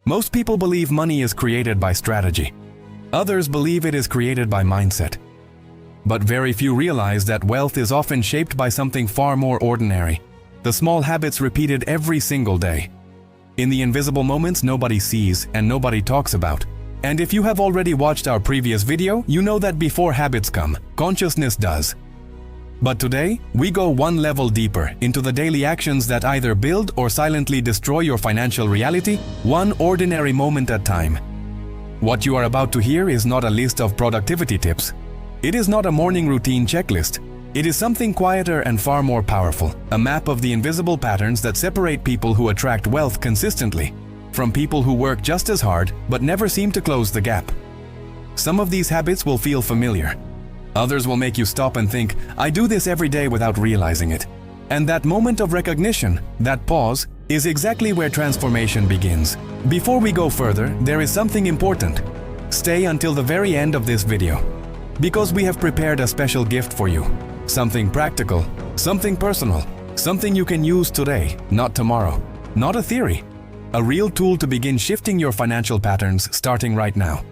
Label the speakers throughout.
Speaker 1: Most people believe money is created by strategy. Others believe it is created by mindset. But very few realize that wealth is often shaped by something far more ordinary, the small habits repeated every single day. In the invisible moments nobody sees and nobody talks about. And if you have already watched our previous video, you know that before habits come, consciousness does. But today, we go one level deeper into the daily actions that either build or silently destroy your financial reality, one ordinary moment at a time. What you are about to hear is not a list of productivity tips. It is not a morning routine checklist. It is something quieter and far more powerful, a map of the invisible patterns that separate people who attract wealth consistently from people who work just as hard but never seem to close the gap. Some of these habits will feel familiar. Others will make you stop and think, I do this every day without realizing it. And that moment of recognition, that pause, is exactly where transformation begins. Before we go further, there is something important. Stay until the very end of this video, because we have prepared a special gift for you. Something practical, something personal, something you can use today, not tomorrow. Not a theory. A real tool to begin shifting your financial patterns starting right now.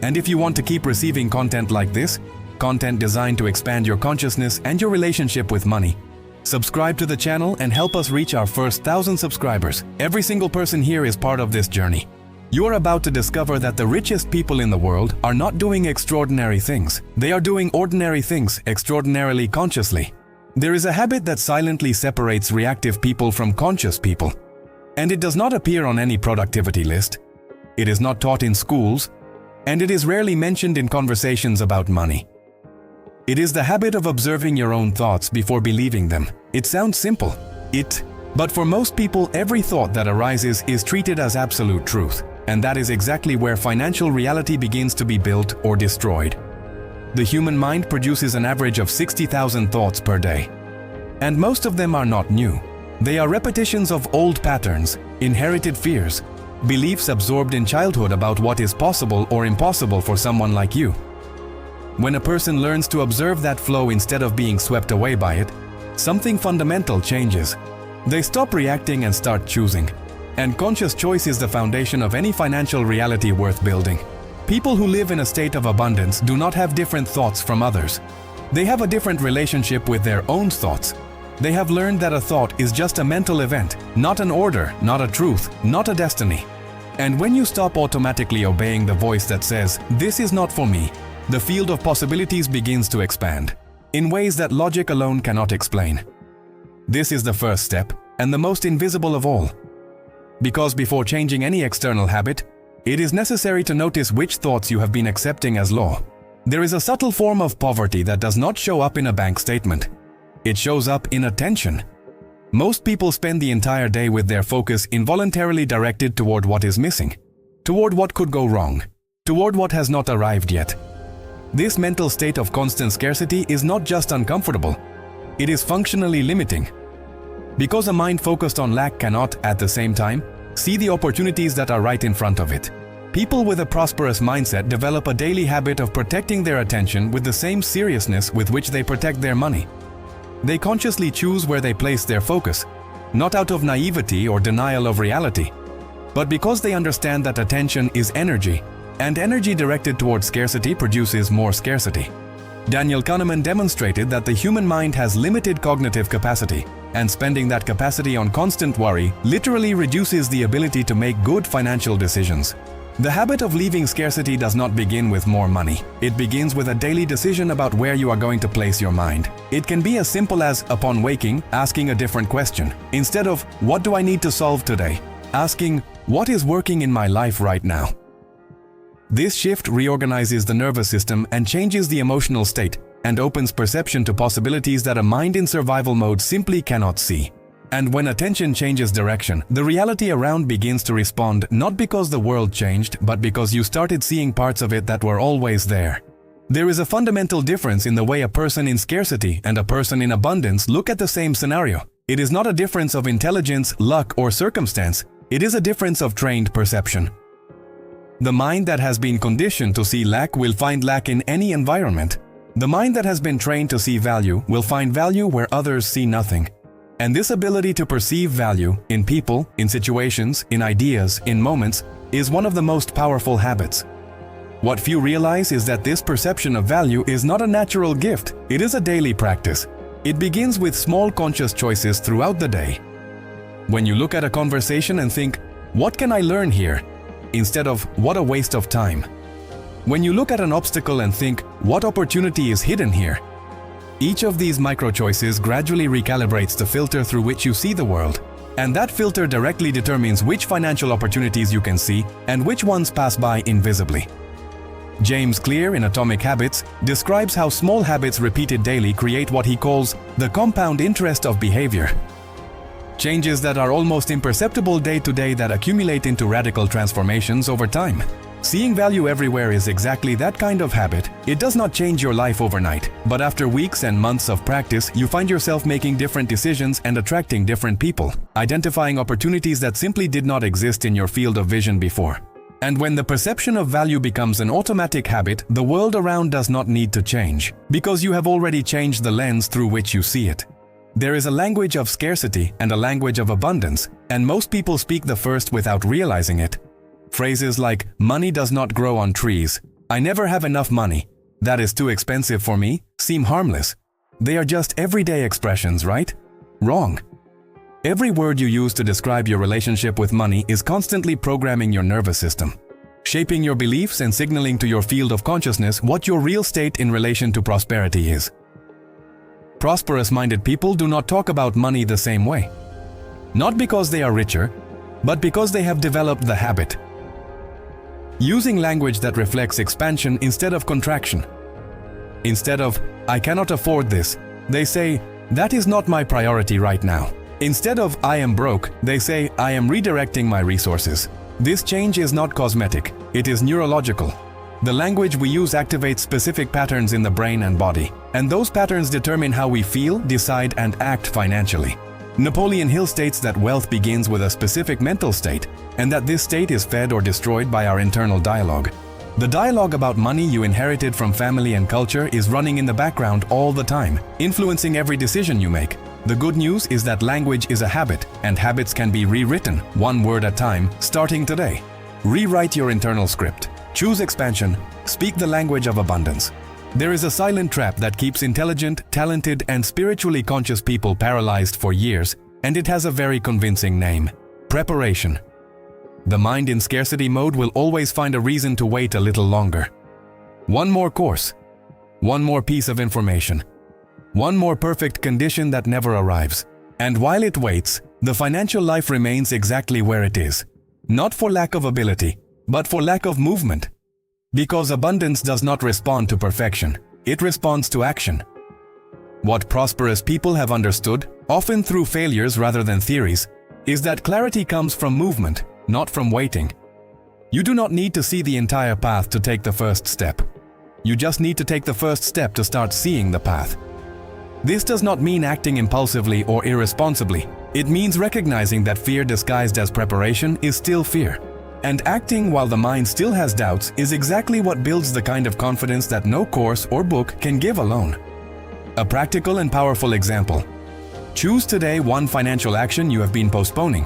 Speaker 1: And if you want to keep receiving content like this, content designed to expand your consciousness and your relationship with money, subscribe to the channel and help us reach our first 1,000 subscribers. Every single person here is part of this journey. You are about to discover that the richest people in the world are not doing extraordinary things. They are doing ordinary things extraordinarily consciously. There is a habit that silently separates reactive people from conscious people. And it does not appear on any productivity list. It is not taught in schools, and it is rarely mentioned in conversations about money. It is the habit of observing your own thoughts before believing them. It sounds simple. But for most people, every thought that arises is treated as absolute truth. And that is exactly where financial reality begins to be built or destroyed. The human mind produces an average of 60,000 thoughts per day. And most of them are not new. They are repetitions of old patterns, inherited fears, beliefs absorbed in childhood about what is possible or impossible for someone like you. When a person learns to observe that flow instead of being swept away by it, something fundamental changes. They stop reacting and start choosing. And conscious choice is the foundation of any financial reality worth building. People who live in a state of abundance do not have different thoughts from others. They have a different relationship with their own thoughts. They have learned that a thought is just a mental event, not an order, not a truth, not a destiny. And when you stop automatically obeying the voice that says, "This is not for me," the field of possibilities begins to expand in ways that logic alone cannot explain. This is the first step, and the most invisible of all. Because before changing any external habit, it is necessary to notice which thoughts you have been accepting as law. There is a subtle form of poverty that does not show up in a bank statement. It shows up in attention. Most people spend the entire day with their focus involuntarily directed toward what is missing, toward what could go wrong, toward what has not arrived yet. This mental state of constant scarcity is not just uncomfortable, it is functionally limiting. Because a mind focused on lack cannot, at the same time, see the opportunities that are right in front of it. People with a prosperous mindset develop a daily habit of protecting their attention with the same seriousness with which they protect their money. They consciously choose where they place their focus, not out of naivety or denial of reality, but because they understand that attention is energy, and energy directed towards scarcity produces more scarcity. Daniel Kahneman demonstrated that the human mind has limited cognitive capacity, and spending that capacity on constant worry literally reduces the ability to make good financial decisions. The habit of leaving scarcity does not begin with more money. It begins with a daily decision about where you are going to place your mind. It can be as simple as, upon waking, asking a different question. Instead of, "What do I need to solve today?" asking, "What is working in my life right now?" This shift reorganizes the nervous system and changes the emotional state, and opens perception to possibilities that a mind in survival mode simply cannot see. And when attention changes direction, the reality around begins to respond, not because the world changed, but because you started seeing parts of it that were always there. There is a fundamental difference in the way a person in scarcity and a person in abundance look at the same scenario. It is not a difference of intelligence, luck, or circumstance. It is a difference of trained perception. The mind that has been conditioned to see lack will find lack in any environment. The mind that has been trained to see value will find value where others see nothing. And this ability to perceive value in people, in situations, in ideas, in moments, is one of the most powerful habits. What few realize is that this perception of value is not a natural gift, it is a daily practice. It begins with small conscious choices throughout the day. When you look at a conversation and think, "What can I learn here?" instead of "What a waste of time." When you look at an obstacle and think, "What opportunity is hidden here?" Each of these micro-choices gradually recalibrates the filter through which you see the world. And that filter directly determines which financial opportunities you can see and which ones pass by invisibly. James Clear in Atomic Habits describes how small habits repeated daily create what he calls the compound interest of behavior. Changes that are almost imperceptible day to day that accumulate into radical transformations over time. Seeing value everywhere is exactly that kind of habit. It does not change your life overnight, but after weeks and months of practice, you find yourself making different decisions and attracting different people, identifying opportunities that simply did not exist in your field of vision before. And when the perception of value becomes an automatic habit, the world around does not need to change, because you have already changed the lens through which you see it. There is a language of scarcity and a language of abundance, and most people speak the first without realizing it. Phrases like, "Money does not grow on trees," "I never have enough money," "That is too expensive for me," seem harmless. They are just everyday expressions, right? Wrong. Every word you use to describe your relationship with money is constantly programming your nervous system, shaping your beliefs and signaling to your field of consciousness what your real state in relation to prosperity is. Prosperous-minded people do not talk about money the same way. Not because they are richer, but because they have developed the habit. Using language that reflects expansion instead of contraction. Instead of, "I cannot afford this," they say, "That is not my priority right now." Instead of, "I am broke," they say, "I am redirecting my resources." This change is not cosmetic, it is neurological. The language we use activates specific patterns in the brain and body, and those patterns determine how we feel, decide, and act financially. Napoleon Hill states that wealth begins with a specific mental state, and that this state is fed or destroyed by our internal dialogue. The dialogue about money you inherited from family and culture is running in the background all the time, influencing every decision you make. The good news is that language is a habit, and habits can be rewritten, one word at a time, starting today. Rewrite your internal script. Choose expansion. Speak the language of abundance. There is a silent trap that keeps intelligent, talented, and spiritually conscious people paralyzed for years, and it has a very convincing name: preparation. The mind in scarcity mode will always find a reason to wait a little longer. One more course. One more piece of information. One more perfect condition that never arrives. And while it waits, the financial life remains exactly where it is. Not for lack of ability, but for lack of movement. Because abundance does not respond to perfection, it responds to action. What prosperous people have understood, often through failures rather than theories, is that clarity comes from movement, not from waiting. You do not need to see the entire path to take the first step. You just need to take the first step to start seeing the path. This does not mean acting impulsively or irresponsibly. It means recognizing that fear disguised as preparation is still fear. And acting while the mind still has doubts is exactly what builds the kind of confidence that no course or book can give alone. A practical and powerful example. Choose today one financial action you have been postponing.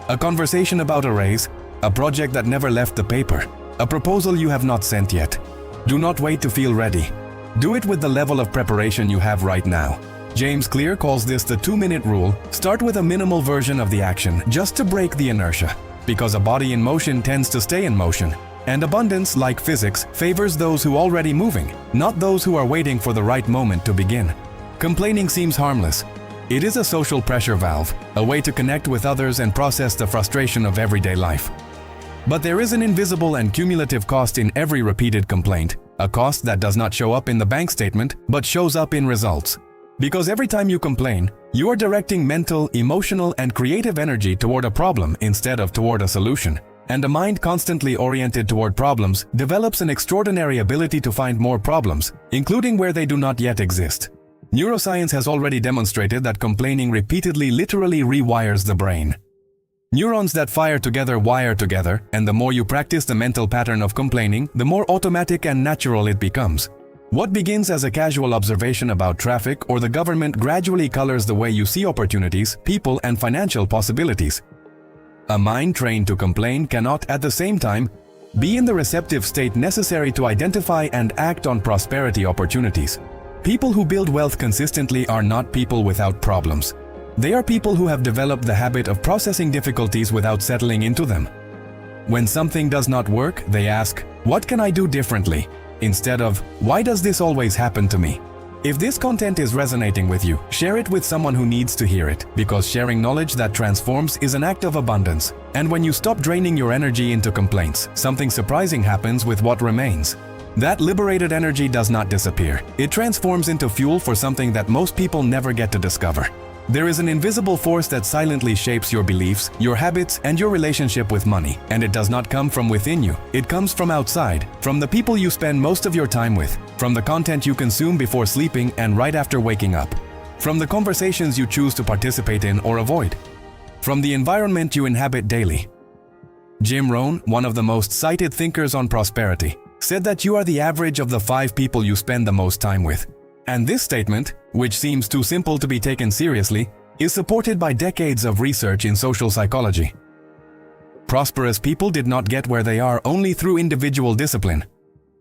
Speaker 1: A conversation about a raise, a project that never left the paper, a proposal you have not sent yet. Do not wait to feel ready. Do it with the level of preparation you have right now. James Clear calls this the 2-minute rule. Start with a minimal version of the action just to break the inertia, because a body in motion tends to stay in motion. And abundance, like physics, favors those who are already moving, not those who are waiting for the right moment to begin. Complaining seems harmless. It is a social pressure valve, a way to connect with others and process the frustration of everyday life. But there is an invisible and cumulative cost in every repeated complaint, a cost that does not show up in the bank statement, but shows up in results. Because every time you complain, you are directing mental, emotional, and creative energy toward a problem instead of toward a solution. And a mind constantly oriented toward problems develops an extraordinary ability to find more problems, including where they do not yet exist. Neuroscience has already demonstrated that complaining repeatedly literally rewires the brain. Neurons that fire together wire together, and the more you practice the mental pattern of complaining, the more automatic and natural it becomes. What begins as a casual observation about traffic or the government gradually colors the way you see opportunities, people, and financial possibilities. A mind trained to complain cannot, at the same time, be in the receptive state necessary to identify and act on prosperity opportunities. People who build wealth consistently are not people without problems. They are people who have developed the habit of processing difficulties without settling into them. When something does not work, they ask, "What can I do differently?" instead of, "Why does this always happen to me?" If this content is resonating with you, share it with someone who needs to hear it, because sharing knowledge that transforms is an act of abundance. And when you stop draining your energy into complaints, something surprising happens with what remains. That liberated energy does not disappear. It transforms into fuel for something that most people never get to discover. There is an invisible force that silently shapes your beliefs, your habits, and your relationship with money. And it does not come from within you. It comes from outside, from the people you spend most of your time with, from the content you consume before sleeping and right after waking up, from the conversations you choose to participate in or avoid, from the environment you inhabit daily. Jim Rohn, one of the most cited thinkers on prosperity, said that you are the average of the 5 people you spend the most time with. And this statement, which seems too simple to be taken seriously, is supported by decades of research in social psychology. Prosperous people did not get where they are only through individual discipline.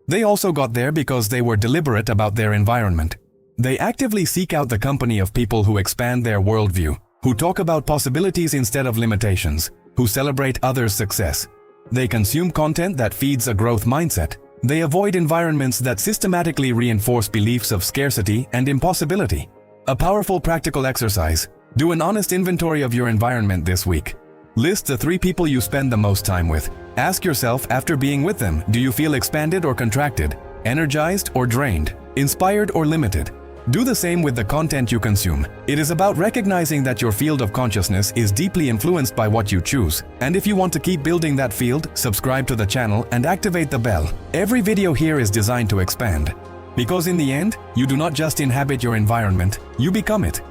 Speaker 1: They also got there because they were deliberate about their environment. They actively seek out the company of people who expand their worldview, who talk about possibilities instead of limitations, who celebrate others' success. They consume content that feeds a growth mindset. They avoid environments that systematically reinforce beliefs of scarcity and impossibility. A powerful practical exercise. Do an honest inventory of your environment this week. List the 3 people you spend the most time with. Ask yourself, after being with them, do you feel expanded or contracted, energized or drained, inspired or limited? Do the same with the content you consume. It is about recognizing that your field of consciousness is deeply influenced by what you choose. And if you want to keep building that field, subscribe to the channel and activate the bell. Every video here is designed to expand. Because in the end, you do not just inhabit your environment, you become it.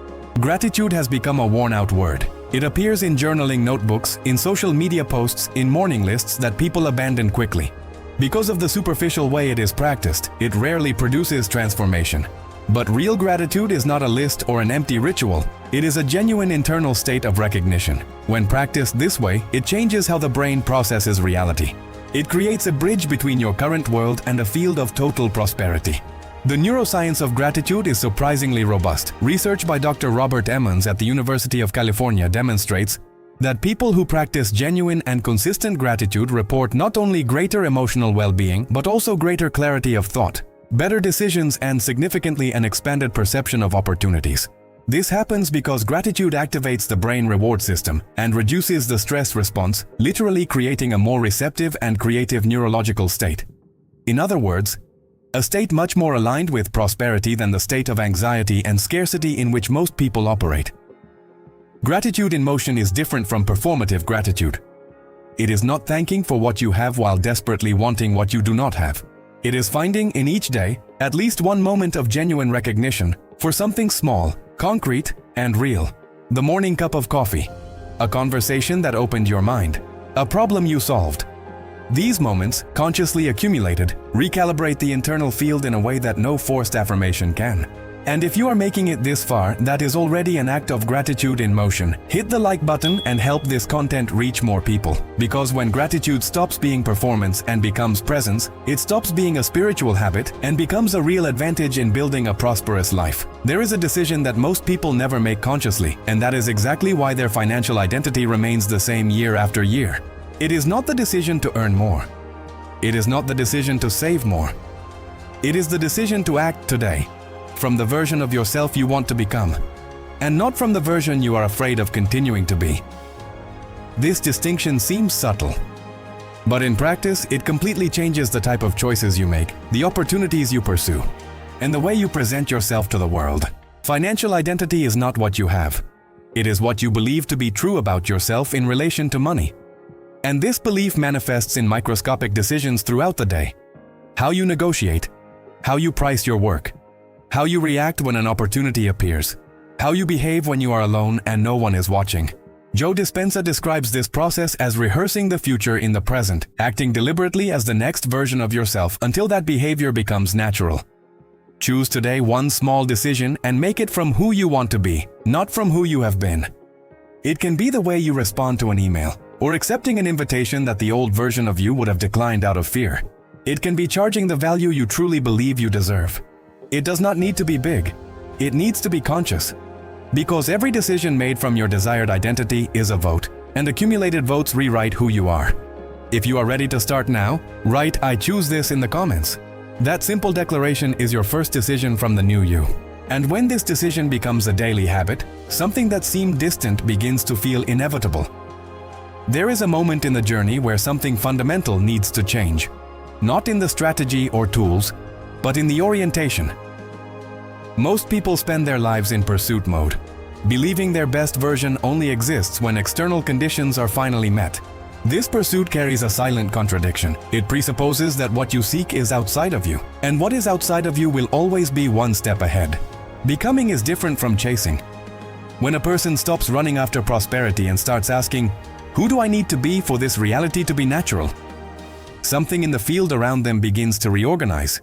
Speaker 1: Gratitude has become a worn-out word. It appears in journaling notebooks, in social media posts, in morning lists that people abandon quickly. Because of the superficial way it is practiced, it rarely produces transformation. But real gratitude is not a list or an empty ritual. It is a genuine internal state of recognition. When practiced this way, it changes how the brain processes reality. It creates a bridge between your current world and a field of total prosperity. The neuroscience of gratitude is surprisingly robust. Research by Dr. Robert Emmons at the University of California demonstrates that people who practice genuine and consistent gratitude report not only greater emotional well-being, but also greater clarity of thought, better decisions, and significantly an expanded perception of opportunities. This happens because gratitude activates the brain reward system and reduces the stress response, literally creating a more receptive and creative neurological state. In other words, a state much more aligned with prosperity than the state of anxiety and scarcity in which most people operate. Gratitude in motion is different from performative gratitude. It is not thanking for what you have while desperately wanting what you do not have. It is finding in each day at least one moment of genuine recognition for something small, concrete, and real. The morning cup of coffee, a conversation that opened your mind, a problem you solved. These moments, consciously accumulated, recalibrate the internal field in a way that no forced affirmation can. And if you are making it this far, that is already an act of gratitude in motion. Hit the like button and help this content reach more people. Because when gratitude stops being performance and becomes presence, it stops being a spiritual habit and becomes a real advantage in building a prosperous life. There is a decision that most people never make consciously, and that is exactly why their financial identity remains the same year after year. It is not the decision to earn more. It is not the decision to save more. It is the decision to act today, from the version of yourself you want to become, and not from the version you are afraid of continuing to be. This distinction seems subtle, but in practice, it completely changes the type of choices you make, the opportunities you pursue, and the way you present yourself to the world. Financial identity is not what you have. It is what you believe to be true about yourself in relation to money. And this belief manifests in microscopic decisions throughout the day. How you negotiate, how you price your work, how you react when an opportunity appears, how you behave when you are alone and no one is watching. Joe Dispenza describes this process as rehearsing the future in the present, acting deliberately as the next version of yourself until that behavior becomes natural. Choose today one small decision and make it from who you want to be, not from who you have been. It can be the way you respond to an email, or accepting an invitation that the old version of you would have declined out of fear. It can be charging the value you truly believe you deserve. It does not need to be big. It needs to be conscious. Because every decision made from your desired identity is a vote, and accumulated votes rewrite who you are. If you are ready to start now, write "I choose this" in the comments. That simple declaration is your first decision from the new you. And when this decision becomes a daily habit, something that seemed distant begins to feel inevitable. There is a moment in the journey where something fundamental needs to change. Not in the strategy or tools, but in the orientation. Most people spend their lives in pursuit mode, believing their best version only exists when external conditions are finally met. This pursuit carries a silent contradiction. It presupposes that what you seek is outside of you, and what is outside of you will always be one step ahead. Becoming is different from chasing. When a person stops running after prosperity and starts asking, "Who do I need to be for this reality to be natural?" something in the field around them begins to reorganize.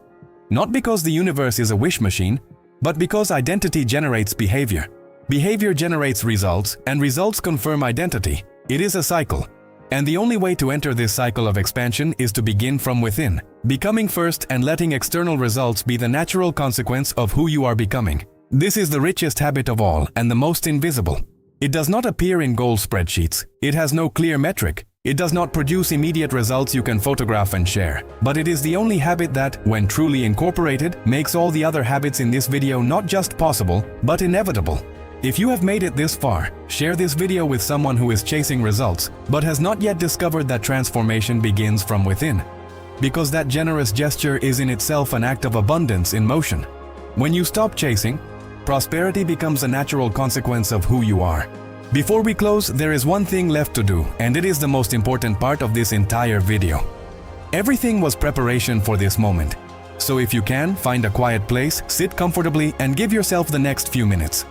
Speaker 1: Not because the universe is a wish machine, but because identity generates behavior. Behavior generates results, and results confirm identity. It is a cycle. And the only way to enter this cycle of expansion is to begin from within, becoming first and letting external results be the natural consequence of who you are becoming. This is the richest habit of all and the most invisible. It does not appear in goal spreadsheets. It has no clear metric. It does not produce immediate results you can photograph and share. But it is the only habit that, when truly incorporated, makes all the other habits in this video not just possible, but inevitable. If you have made it this far, share this video with someone who is chasing results, but has not yet discovered that transformation begins from within. Because that generous gesture is in itself an act of abundance in motion. When you stop chasing, prosperity becomes a natural consequence of who you are. Before we close, there is one thing left to do, and it is the most important part of this entire video. Everything was preparation for this moment. So if you can, find a quiet place, sit comfortably, and give yourself the next few minutes.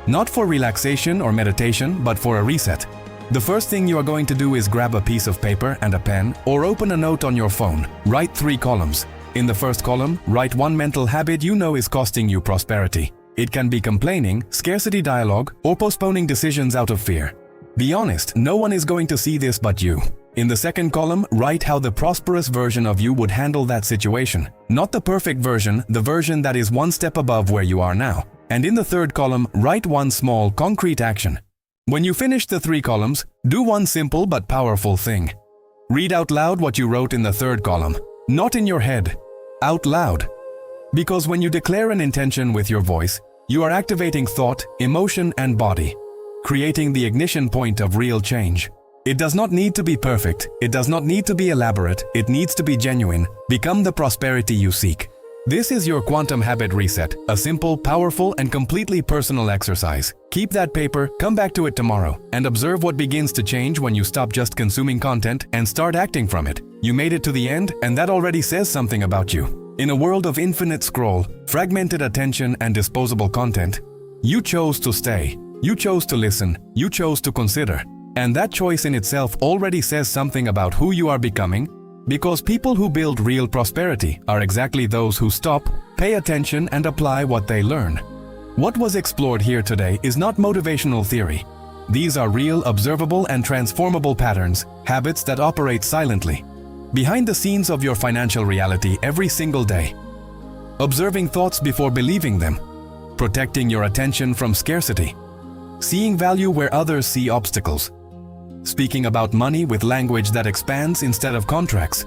Speaker 1: Not for relaxation or meditation, but for a reset. The first thing you are going to do is grab a piece of paper and a pen, or open a note on your phone. Write 3 columns. In the first column, write one mental habit you know is costing you prosperity. It can be complaining, scarcity dialogue, or postponing decisions out of fear. Be honest, no one is going to see this but you. In the second column, write how the prosperous version of you would handle that situation. Not the perfect version, the version that is one step above where you are now. And in the third column, write one small, concrete action. When you finish the 3 columns, do one simple but powerful thing. Read out loud what you wrote in the third column. Not in your head. Out loud. Because when you declare an intention with your voice, you are activating thought, emotion, and body, creating the ignition point of real change. It does not need to be perfect. It does not need to be elaborate. It needs to be genuine. Become the prosperity you seek. This is your quantum habit reset, a simple, powerful, and completely personal exercise. Keep that paper, come back to it tomorrow, and observe what begins to change when you stop just consuming content and start acting from it. You made it to the end, and that already says something about you. In a world of infinite scroll, fragmented attention, and disposable content, you chose to stay. You chose to listen. You chose to consider. And that choice in itself already says something about who you are becoming. Because people who build real prosperity are exactly those who stop, pay attention, and apply what they learn. What was explored here today is not motivational theory. These are real, observable, and transformable patterns, habits that operate silently, behind the scenes of your financial reality every single day. Observing thoughts before believing them, protecting your attention from scarcity, seeing value where others see obstacles, speaking about money with language that expands instead of contracts,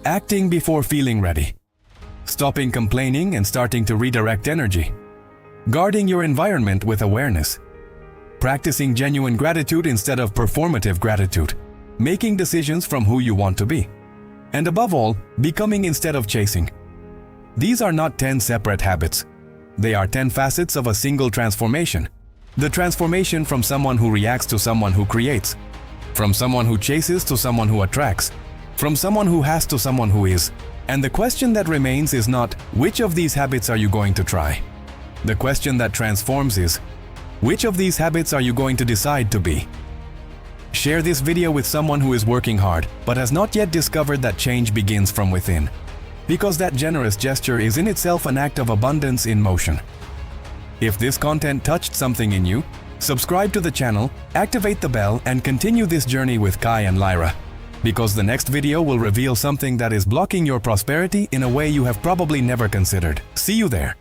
Speaker 1: acting before feeling ready, stopping complaining and starting to redirect energy, guarding your environment with awareness, practicing genuine gratitude instead of performative gratitude, making decisions from who you want to be, and above all, becoming instead of chasing. These are not 10 separate habits. They are 10 facets of a single transformation. The transformation from someone who reacts to someone who creates, from someone who chases to someone who attracts, from someone who has to someone who is. And the question that remains is not, which of these habits are you going to try? The question that transforms is, which of these habits are you going to decide to be? Share this video with someone who is working hard, but has not yet discovered that change begins from within. Because that generous gesture is in itself an act of abundance in motion. If this content touched something in you, Subscribe to the channel, activate the bell, and continue this journey with Kai and Lyra. Because the next video will reveal something that is blocking your prosperity in a way you have probably never considered. See you there.